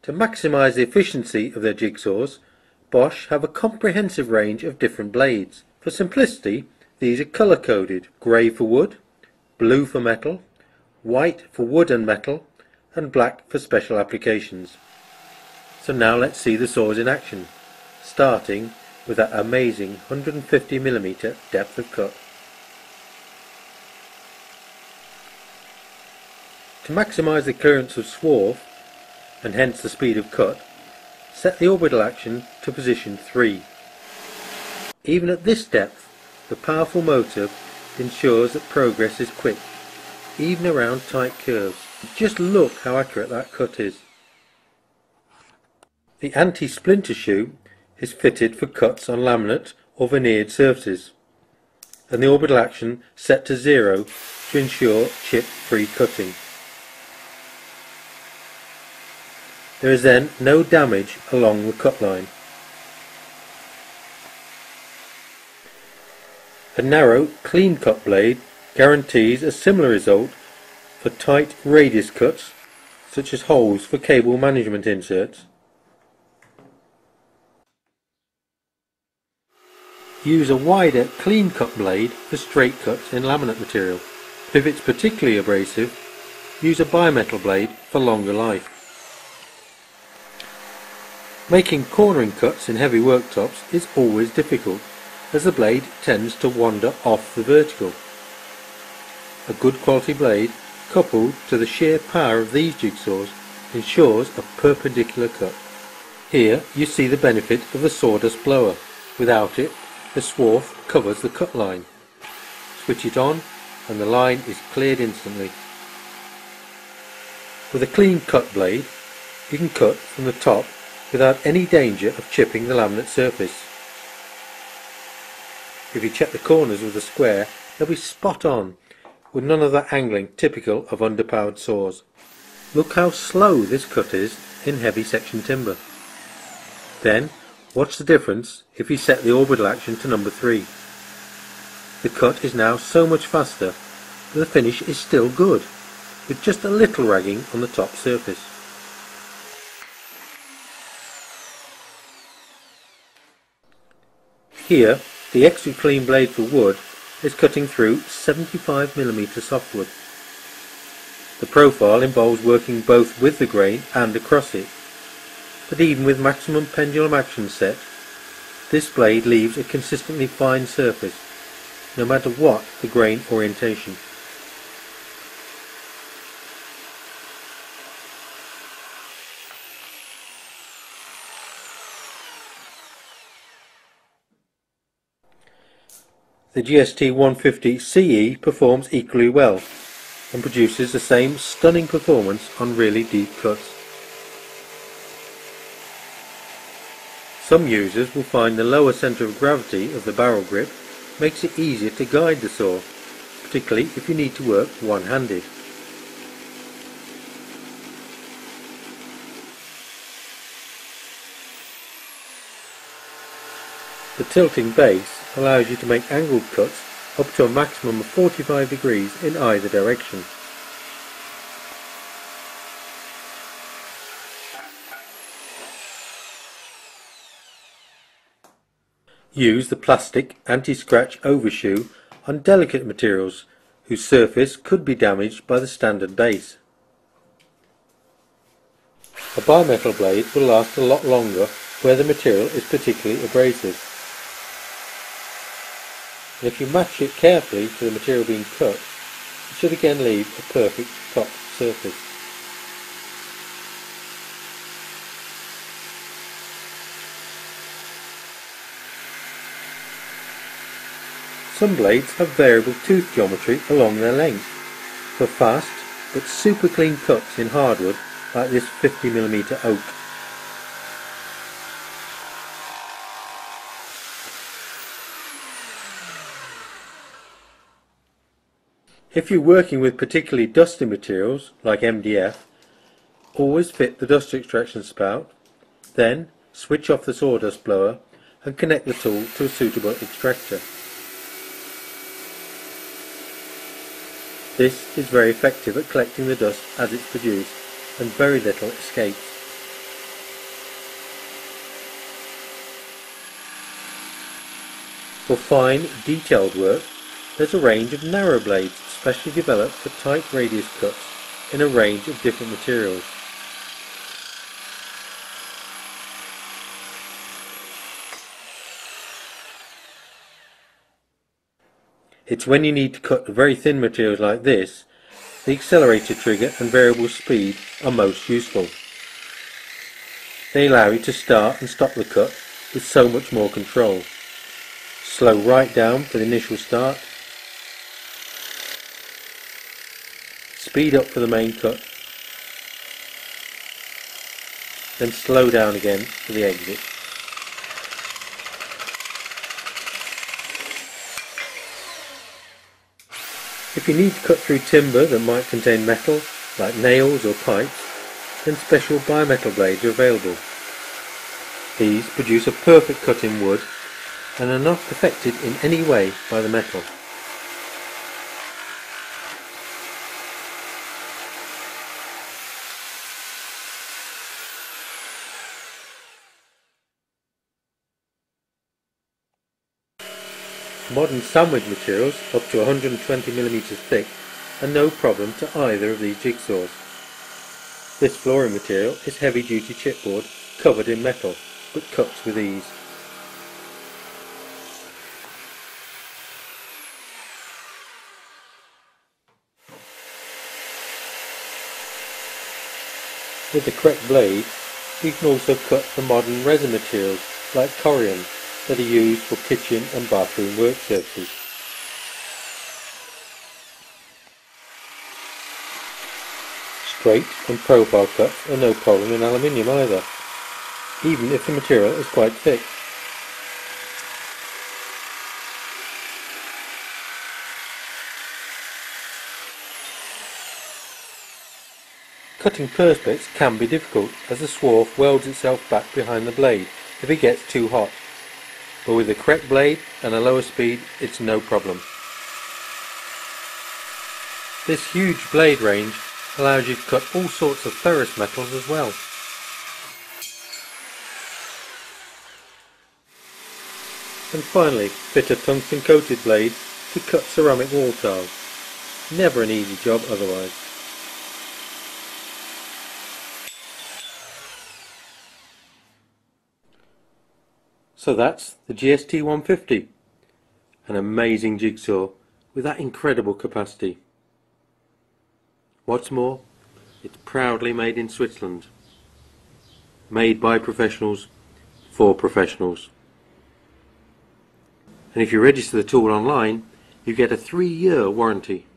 To maximise the efficiency of their jigsaws, Bosch have a comprehensive range of different blades. For simplicity, these are colour coded: grey for wood, blue for metal, white for wood and metal, and black for special applications. So now let's see the saws in action, starting with that amazing 150mm depth of cut. To maximise the clearance of swarf, and hence the speed of cut, set the orbital action to position 3. Even at this depth, the powerful motor ensures that progress is quick, even around tight curves. Just look how accurate that cut is. The anti-splinter shoe is fitted for cuts on laminate or veneered surfaces, and the orbital action set to 0 to ensure chip-free cutting. There is then no damage along the cut line. A narrow, clean cut blade guarantees a similar result for tight radius cuts, such as holes for cable management inserts. Use a wider, clean cut blade for straight cuts in laminate material. If it's particularly abrasive, use a bimetal blade for longer life. Making cornering cuts in heavy worktops is always difficult, as the blade tends to wander off the vertical. A good quality blade, coupled to the sheer power of these jigsaws, ensures a perpendicular cut. Here you see the benefit of the sawdust blower. Without it, the swarf covers the cut line. Switch it on and the line is cleared instantly. With a clean cut blade, you can cut from the top without any danger of chipping the laminate surface. If you check the corners with the square, they'll be spot on, with none of that angling typical of underpowered saws. Look how slow this cut is in heavy section timber. Then watch the difference if you set the orbital action to number 3. The cut is now so much faster, but the finish is still good, with just a little ragging on the top surface. Here, the extra clean blade for wood is cutting through 75mm softwood. The profile involves working both with the grain and across it, but even with maximum pendulum action set, this blade leaves a consistently fine surface, no matter what the grain orientation. The GST 150 CE performs equally well and produces the same stunning performance on really deep cuts. Some users will find the lower centre of gravity of the barrel grip makes it easier to guide the saw, particularly if you need to work one-handed. The tilting base allows you to make angled cuts up to a maximum of 45 degrees in either direction. Use the plastic anti-scratch overshoe on delicate materials whose surface could be damaged by the standard base. A bimetal blade will last a lot longer where the material is particularly abrasive. And if you match it carefully to the material being cut, it should again leave a perfect top surface. Some blades have variable tooth geometry along their length for fast but super clean cuts in hardwood like this 50mm oak. If you're working with particularly dusty materials like MDF, always fit the dust extraction spout, then switch off the sawdust blower and connect the tool to a suitable extractor. This is very effective at collecting the dust as it's produced and very little escapes. For fine, detailed work, there's a range of narrow blades specially developed for tight radius cuts in a range of different materials. It's when you need to cut very thin materials like this, the accelerator trigger and variable speed are most useful. They allow you to start and stop the cut with so much more control. Slow right down for the initial start, speed up for the main cut, then slow down again for the exit. If you need to cut through timber that might contain metal, like nails or pipes, then special bimetal blades are available. These produce a perfect cut in wood and are not affected in any way by the metal. Modern sandwich materials up to 120mm thick are no problem to either of these jigsaws. This flooring material is heavy duty chipboard covered in metal, but cuts with ease. With the correct blade, you can also cut the modern resin materials like corian that are used for kitchen and bathroom work surfaces. Straight and profile cuts are no problem in aluminium either, even if the material is quite thick. Cutting perspex can be difficult as the swarf welds itself back behind the blade if it gets too hot, but with the correct blade and a lower speed it's no problem. This huge blade range allows you to cut all sorts of ferrous metals as well. And finally, fit a tungsten coated blade to cut ceramic wall tiles. Never an easy job otherwise. So that's the GST 150, an amazing jigsaw with that incredible capacity. What's more, it's proudly made in Switzerland, made by professionals for professionals. And if you register the tool online, you get a 3-year warranty.